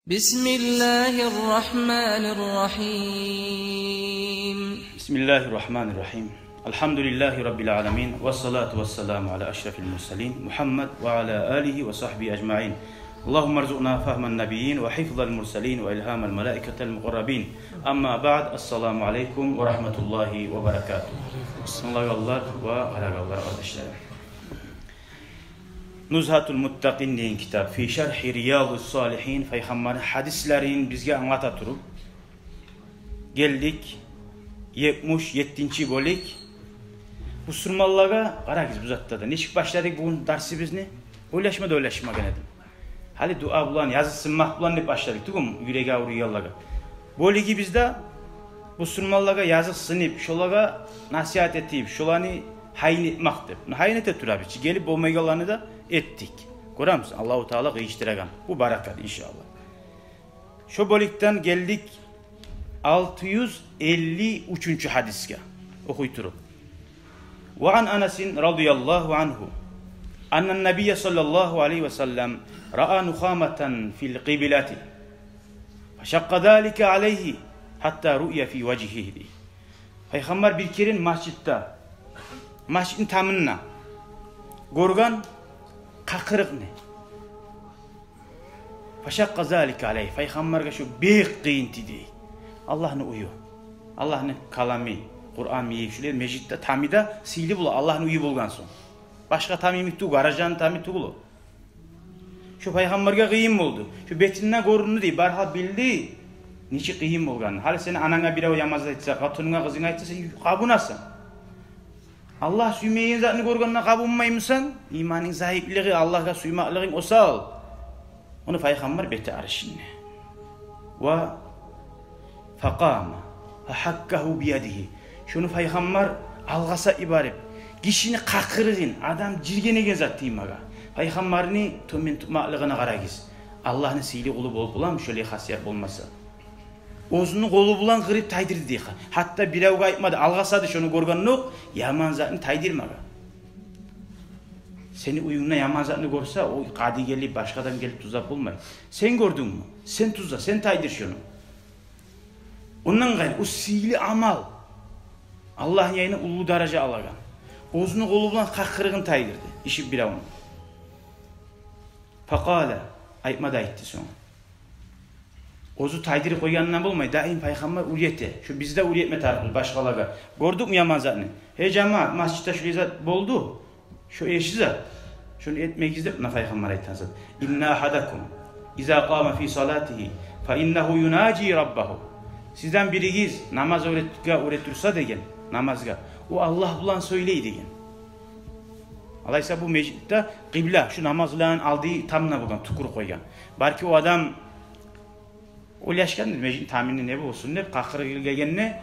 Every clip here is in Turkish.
Bismillahirrahmanirrahim. Bismillahirrahmanirrahim. Elhamdülillahi Rabbil alemin. Ve salatu ve selamu ala eşrefil mursalin. Muhammed ve ala alihi ve sahbihi ecmain. Allahümme rzuqna fahman nebiyyin ve hifzal mursalin ve ilhamel melaiketel muqarrabin. Amma ba'd. Esselamu aleyküm ve rahmetullahi ve berekatuhu. Allah'lar ve alakalar kardeşlerim. Nuzhatul Muttaqin deyin kitap. Fi şerhi Riyadus Salihin. Peygamberin hadislerin bizge anlata turup geldik 77. bölük. Bu surmallarga qaragiz bu zatda da. Neçik başladık bugün dersimizni? Oylaşma genedim. Hali dua bulan, yazısınmak bulan dep başladık. Tugum yürege ağrıyallaga. Bölügi bizde bu surmallarga yazı sınıp, şolaga nasihat etip, şolani hayn etmek dep. Hayn ete turabiçi. Gelip olmaygalarını da ettik. Görür musun? Allahu Teala kıyıştıragan. Bu barakat inşallah. Şu bölükten geldik 653. hadiske. Okuyturup. Ve an Enes'in radıyallahu anhu. Annen Nebiye sallallahu aleyhi ve sellem ra'a nukhameten fil qibilati. Feşakka zâlike aleyhi hatta ru'ya fi vecihihi. Peygamber bir kerin mascidin tamınna gorgan kakırık ne? Feşakka zâlike aleyhi. Peygamberge şu büyük kıyıntı değil. Allah'ın uyu. Allah'ın kalami. Kur'an miyik şöyle mecidde tamida sili bula. Allah'ın uyu bulgan son. Başka tamimik tuğu. Aracan tamik tuğulu. Şu peygamberge kıyım oldu. Şu betinden korundu değil. Barha bildi. Niçi kıyım bulgan. Hali seni anana bir ev yamazda etse, katununa kızına etse sen kabunasın. Allah suymeyin zatını korganına kabunmaymışsan, imanın sahipliği, Allah'a suymaklığın osal. Onu peygamber beti arşinne. Ve faqama hakkahu biyadihi. Şunu peygamber algasa ibaret. Kişini kakırığın, adam cirgenegen zat diymaga. Peygamberini tümün tutmaklığına karagiz. Allah'ın sili kulu bol bulan şöyle hasiyet olmasa. Ozunu kolu bulan gırıp taydirdi deyik. Hatta bir evga aytmadı, algasadı şunu gorgan yok, yaman zatını taydirmaga. Seni uyumuna yaman zatını görse, o kadi gelip başkadan gelip tuzak olmayın. Sen gördün mü? Sen tuzla, sen taydir şunu. Ondan gayrı, o sihirli amal. Allah'ın yayına ulu derece alagan. Ozunu kolu bulan kakırığın taydirdi. İşi bir avun. Fakale, aytmadı aytti sonra. Ozu taydiri koyanından bulmayı. Daim peygamber uriyete. Şu bizde uriyetme tarafı başkalarga. Gördük mü yaman zatını? Hey cemaat, masjidde şu zat boldu. Şu eşi zat. Şunu etmek izlep buna peygamber aytan zat. İnna ahadakum iza qama fi salatihi fa innehu yunaci rabbahu. Sizden birigiz namaz öğretirse degen namazga. O Allah bulan söyleyi degen. Alaysa bu meclitte kıbla şu namazların aldığı tamına bulgan tukur koygan. Belki o adam oylaşkandır meclis tahmini ne olsun dep kakırı gelgenine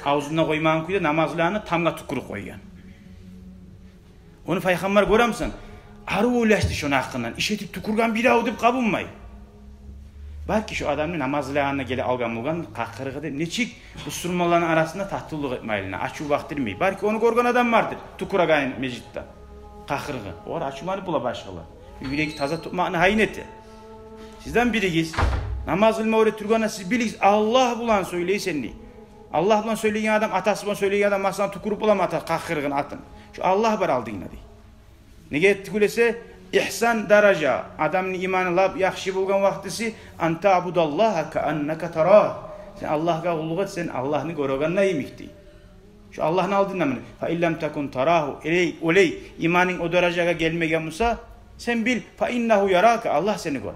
ağzına koyman kuyda namazlarını tamga tukuru koygan. Onu peygamber göremsen arı oylaştı şunu hakkından işetip tukurgan bir av dep kabulmay. Belki şu adamın namazlarına gele algan bulgan kakırığı dep neçik bu surmaların arasında tahtıllık etmeyeline açı baktırmay. Belki onu görgen adam vardır tukuragan meclitte. Kakırığı. O ara açımanı bula başkalar. Yürek taza tutmağını hayn etti. Sizden birigiz namaz ilmi öğretirgana siz bilirsiniz Allah bulan söyleyi senli. Allah bulan söyleyen adam atası bulan söyleyen adam masana tukurup bulam atar kakırgın atın. Şu Allah var aldı yine dey. Nege ettik öylese ihsan daraja adamın imanı lab yaxşı bulgan vaktisi anta abudallaha ka annaka tarah. Sen Allah'a kulluk et sen Allah'ını göröganna yemik dey. Şu Allah'ın aldığından mı? Fa illem takun tarahu oley imanın o darajaga gelmegen olsa sen bil fa innehu yaraka Allah seni görer.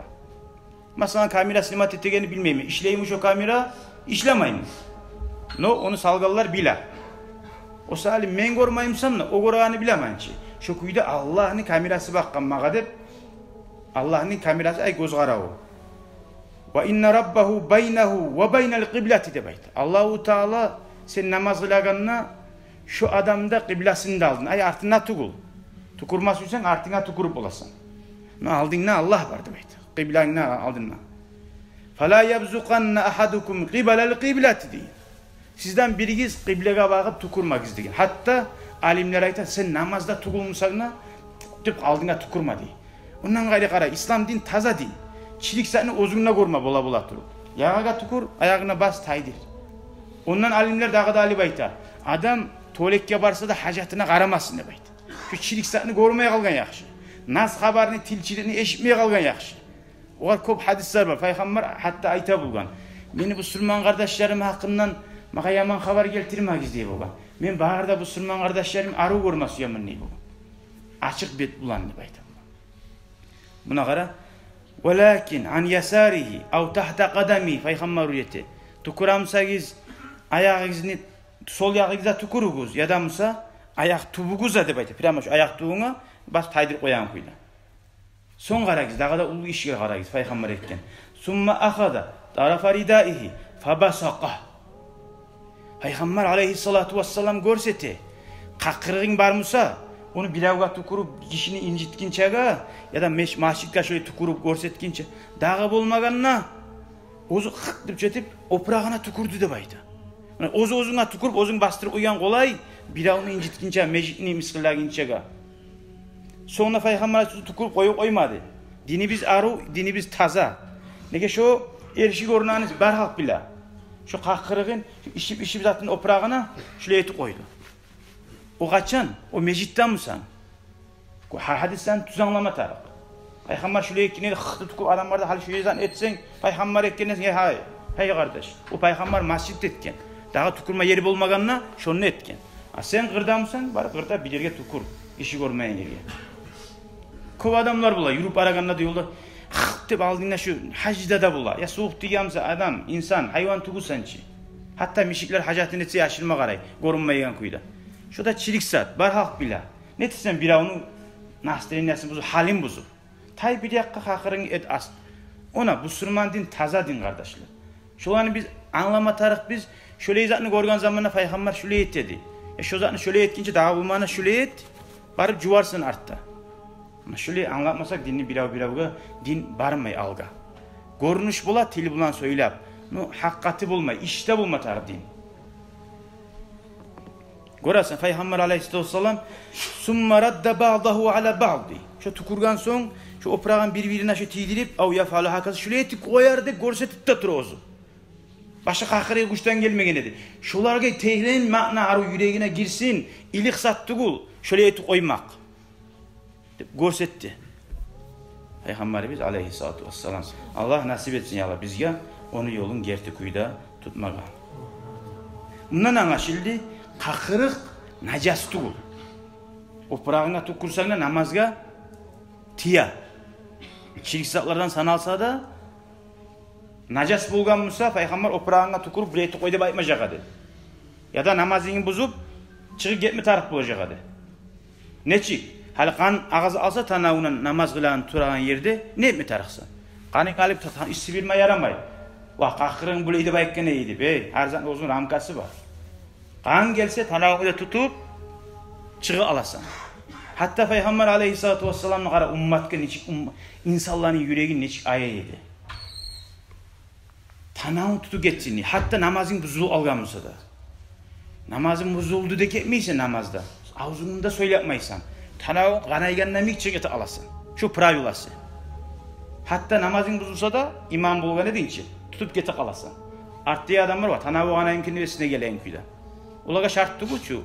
Mesela kamera sinemat ettiğini bilmeyeyim. İşleymiş o kamera, işlemeyim. No, onu salgallar bile. O salim men görmeyimsam o görağını bilemem ki. Şu kuyda Allah'ın kamerası bakkan mağadep, Allah'ın kamerası ay göz gara o. Ve inne rabbahu beynehu ve beynel kıblati de bayt. Allahu Teala sen namaz kılaganına şu adamda kıblasını da aldın. Ay artına tukul. Tukurmasıysan artına tukurup olasın. Ne aldın ne Allah vardı bayt. Kıblanına aldın. Fala yabzuqanna ahadukum qibalal qiblati deyin. Sizden birigiz kıblege bakıp tukurmak izleyin. Hatta alimler aytar sen namazda tukulmuşsana tüp aldığına tukurma deyin. Ondan gayrı kara İslam din taza din. çiliksatını ozununa görme bola turup. Yağaga tukur, ayağına bas taydir. Ondan alimler dağı da alip aytar. Adam tuvaletke barsa da hacatına qaramasın dep aytır. Şu çiliksatını görmeye kalgan yaxşı. Nas habarını, tilçiliğini eşitmeye kalgan yaxşı. Olar köp hadisler var. Peygamber hatta ayta bulgan. Meni bu Müslüman kardeşlerim hakkından mağa yaman haber keltirmegiz diye bulgan. Men bağırda bu Müslüman kardeşlerim arı görmesiyomun diye bulgan. Açık bet bulan dep ayta. Buna qara. Walakin an yasarihi aw tahta qadami Peygamber uyeti. Tukuramsagiz ayağınızı sol ayağınıza tukuruguz ya da musa ayak tubuguza dep ayta. Prama şu ayak tubuğuna bas taydır koyan kuyla. Son qaragiz dağı da ulu işe qaragiz Peygamber etken. Summa akhada tarafa ridaihi fabasaqa. Peygamber aleyhissalatu vesselam görseti. Qaqırığın bar musa onu bilavga tukurup kişini incitkinçega ya da masjidga şöyle tukurup görsetkinçe dağı bolmaganna ozu hık dep jetip oprağına tukurdu dep ayta. Ozuna tukurup ozun bastırıp uygan kolay bilavni incitkinçe mecitni miskillaginçega. Sonra Peygamber tukurup koymadı. Dinimiz arı, dinimiz taza. Nege şu erişik ornanız barhaq bila. Şu qaqırığın işip zatın oprağına şöyle eti koydu. O kaçan, o mecitten mısan? Hadisten tuzanlama taraf. Peygamber şöyle ekine hıhtı tukup adamlarda hal şöyle zan etsen Peygamber ekkenez ya hay. Hey kardeş. O Peygamber masjid etken. Dağı tukurma yeri bolmaganna şonu etken. Sen qırda mısan? Bar qırda bilirge tukur. İşi görmeyen yerge. Köp adamlar bula yürüp araganna diyorlar. Hıh dep aldığında şu hacda da bula. Ya soğuk digamsa adam, insan, hayvan tugusançı. Hatta mişikler hacatını etse yaşılma qaray. Görünmeyen kuyda. Şu da çiliksat, barhaq bila. Ne tesen bira onu nastreniyasını buzu, halin buzu. Tay bir yakka qaqırın et ast. Ona Müslüman din taza din kardeşler. Şolanı biz anlamatarıq biz. Şöyle zatını görgen zamanına Peygamber şöyle et dedi. Ya şu zatını şöyle etkince dağı bulmana şöyle et. Barıp juvarsın artta. Ama şöyle anlatmasak dinni bilavga din barmay alga. Görünüş bola tili bulan söylep. No hakkati bulmay, işte bulmatar din. Görəsən Peygamber aleyhisselam summa radda ba'dahu ala ba'di. Şu tukurgan son şu oprağın bir-birine şu tidirip av yafalı hakası şöyle etip koyardı görsetip de turozu. Başka qaqırıya güçten gelmegen edi. Şolarga tehlen ma'na arı yüreğine girsin, ilik sattugul şöyle etip koymak. Dep görsetti. Peygamberimiz aleyhissalatu vesselam. Allah nasip etsin ya Allah bizge onu yolun gerti kuyda tutmaga. Bundan anlaşıldı. Qaqırıq najas tugul. Oprağına tukursangda namazga tiya. Çiliksatlardan sanalsa da najas bolgan musa Peygamber oprağına tukurup bir eti koy dep aytmajak edi. Ya da namazını buzup çıkıp ketme tarif bolajak edi. Neçi? Hali kan ağzı alsa tanavundan namaz kılan turagan yerde ne etme tarıqsa? Kanı kalıp issi bilme yaramay. Vah qaqırın bu eydi baykken eydi be. Arzan uzun ramkası var. Kan gelse tanavunu tutup çığı alasan. Hatta Peygamber aleyhissalatu vesselam'ın qara ummatga neçik insanların yüreği neçik aya yedi. Tanavunu tutup geçsin. Hatta namazın buzulu alganmısa da. Namazın buzuldu de ketmeyse namazda. Ağzında söyleyapmaysan. Tanavun qanaygandan mik çıgıtı alasın. Şu pravilası. Hatta namazın buzulsa da imam bolgan edinçi. Tutup gete qalasın. Arttıya adamlar var. Tanavu qanayımkini vesine gelen kuyda. Ulaga şarttı bu şu.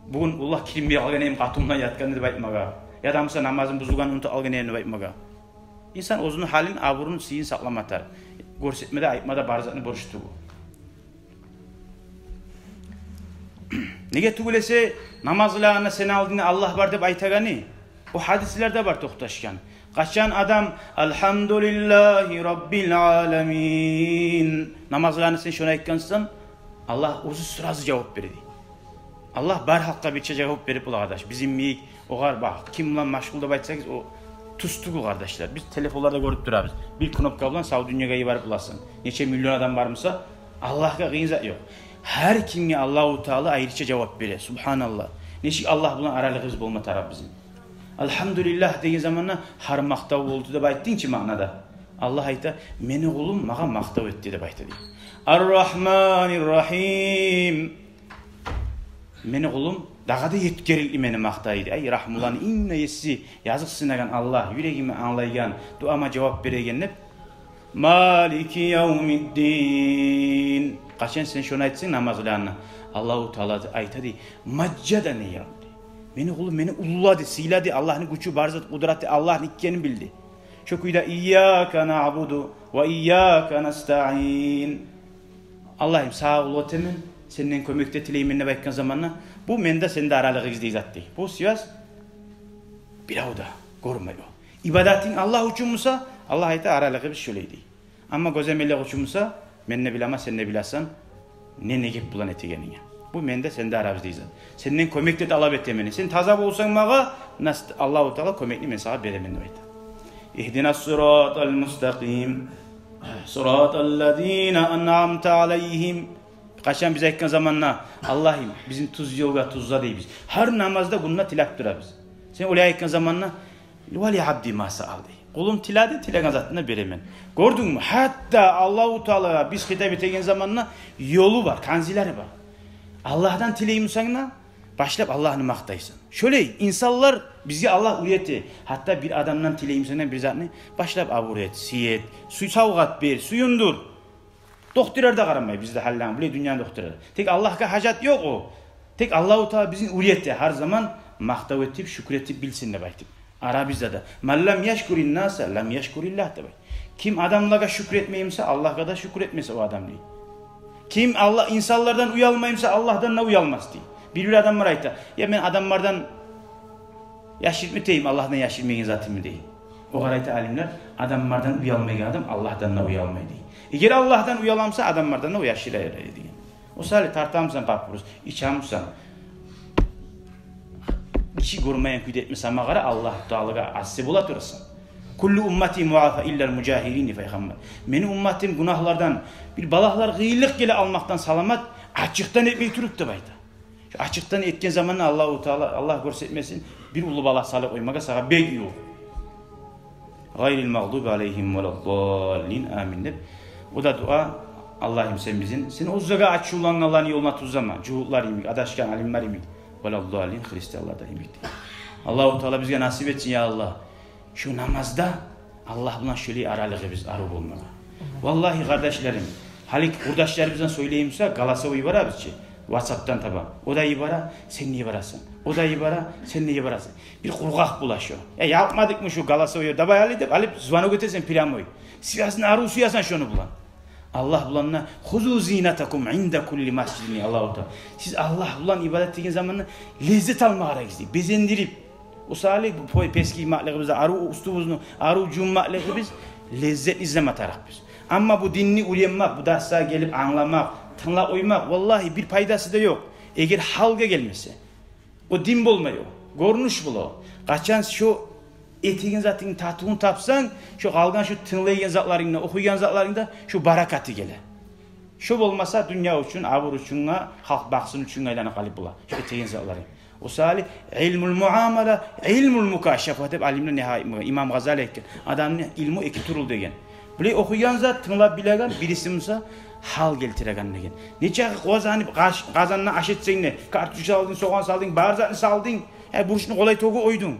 Bugün Allah kirimbe algan em qatumdan yatkan dep aytmaga. Ya da mısa namazın buzulgan untu algan em dep aytmaga. İnsan özünün halin aburun siyin saklamatar. Görsetmede aytmada barzatını borçtu bu. Nege tugulese namazlarına sen aldığını Allah var dep aytagani. O hadislerde var toxtaşkan. Qaçan adam elhamdülillahi rabbil alamin. Namazlarını sen şuna aytkansan Allah özü sırası cevap berdi. Allah bar hakka bir cevap berip ula kardeş. Bizim miyik oğar bak kim bilan maşgul dep aytsanız o tustugu kardeşler. Biz telefonlarda görüp durabız. Bir knopka bilan sağ dünyaga barıp bulasın. Neçe milyon adam barmısa Allah'a kıyın zat yok. Her kimge Allahu Teala ayrıca cevap verir. Subhanallah. Neşik Allah bilan aralığımız bolma taraf bizim. Elhamdülillah degan zamanna har maqtav boldu dep aytdingchi ma'nada. Allah ayta meni kulum maga maqtav etdi dep aytadi. Ar-Rahmanir-Rahim. Meni kulum dagada yetkerildi meni maqtaydı. Ay rahmulan inne yesi yazık sınagan Allah yüreğimi anlaygan, duama cevap beregen dep Maliki yevmiddin. Kaçan sen şunu aytsın namazlarına. Allahu Teala aytadı. Maccadani ya. Meni kulum meni ulladı, siyladi. Allah'ın gücü, barzat, kudreti, Allah'ın ikkenini bildi. Şu kuyda İyyâke na'budu ve İyyâke nesta'in. Allah'ım sağ ol otemin. Senin kömekte tileyiminle bakkan zamanla. Bu mende sende aralığı gizdeyiz attı. Bu siyas bir avda görmüyor. İbadetin Allah uçumsa Allah ayta aralığı biz şöyleydi. Ama gözemelek uçumsa men ne bilama sen ne bilasan ne negip bulan etegenine. Bu mende sende arabızdayız. Senin kömekte de alab etemeni. Sen taza bolsan mağa Allahu Teala kömekli men sana beremen ayta. İhdinas sıratal mustakim. Sıratallezine en'amte aleyhim. Kaçan bize ekkan zamanla Allah'ım bizim tuz yoga tuzla değil biz. Her namazda bununla tilak durabız. Sen olaya ekkan zamanla vali abdi masa aldı. Kulum tilade tilagan zatına beremen. Gördün mü? Hatta Allahu Teala biz hitap ettiğin zamanla yolu var, kanzileri var. Allah'tan tileyim sana başlayıp Allah'ını maktaysın. Şöyle insanlar bizi Allah üretti. Hatta bir adamdan tileyim sana bir zatını başlayıp aburet, siyet, su savgat ver, suyundur. Doktorlar da qaramay bizde hallan bile dünyanın doktorları. Tek Allah'a hacet yok o. Tek Allahu Teala bizim üretti her zaman maktav etip şükretip bilsin de baytip. Arabizde de "Mallem yeşkurin nasa lem yeşkurillah" de bay. Kim adamlara şükretmeyimse Allah'a da şükretmese o adam değil. Kim Allah insanlardan uyalmayımsa Allah'tan ne uyalmaz diye. Bir adam var ayta. Ya ben adamlardan yaşirtmeyeyim Allah'tan yaşirmeyin zatımı değil. O garayta alimler adamlardan uyalmayan adam Allah'tan ne uyalmayı değil. Eğer Allah'tan uyalamsa adamlardan ne uyaşırayır diye. O sali tartamsan papuruz, içamsan. İşi görmeyen küdetmesen mağara Allah Teala'ga assi bulatırsan. Kullu ummati muafa illel mucahirini feyhammer. Meni ummatim günahlardan bir balahlar gıyılık gele almaktan salamat açıktan etmeyi türüp de bayda. Şu açıktan etken zamanla Allahu Teala Allah görsetmesin bir ulu balah salı koymaga sağa begiyor. Gayril mağdubi aleyhim veleddallin amin de. O da dua Allah'ım sen bizim seni uzzaga açılan Allah'ın yoluna tuzlama. Cuhutlar imik, adaşkan alimler imik. Veleddallin Hristiyanlar da imik. Allahu Teala bize nasip etsin ya Allah. Şu namazda Allah buna şöyle aralığı biz arı bulmalı. Vallahi kardeşlerim, halik kurdaşlarımızdan söyleyeyimse galasa uyubara bizce. WhatsApp'tan taba. O da ibara, sen niye barasın? O da ibara, sen niye barasın? Bir kurgak bulaşıyor. Yapmadık mı şu galasa uyuyor? Dabay alıp zvanı götürsen plamoy. Siyasını arı suyasan şunu bulan. Allah bulanına huzu zinatakum inde kulli masjidini Allahu Teala. Siz Allah bulan ibadet ettiğin zamanla lezzet almaya gidiyor. Bezendirip o salih bu peski mahlığımızda arı ustuvuzunu, arı cum mahlığımızda biz lezzet izleme taraf biz. Ama bu dinini uyanmak, bu dersa gelip anlamak, tanla uymak vallahi bir faydası da yok. Eğer halga gelmese, o din bulmuyor, görünüş bulu. Kaçan şu etiğin zatını tatuğunu tapsan, şu kalgan şu tınlayan zatlarında, okuyan zatlarında şu barakatı gele. Şu olmasa dünya için, avur için, halk baksın için aylanı kalıp bula. Şu etiğin zatları. O salih ilmul muamele, ilmul mukaşşafat hep alimler nihayet İmam Gazali ekken. Adamın ilmu iki turul degen. Bile okuyan zat tınlap bilegan, birisi olsa hal geltiregan degen. Neçe kazanına aşetsen ne? Kartuş aldın, soğan saldın, barzatını saldın. Buruşunu kolay togu oydun.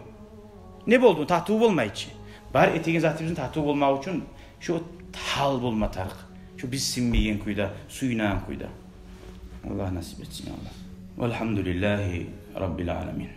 Ne boldun? Tahtuğu olmayıcı. Bari etiğin zatımızın tahtuğu olmak için şu hal bulma tarık. Şu biz simmeyen kuyda, suyunan kuyda. Allah nasip etsin Allah. Velhamdülillahi Rabbil alemin.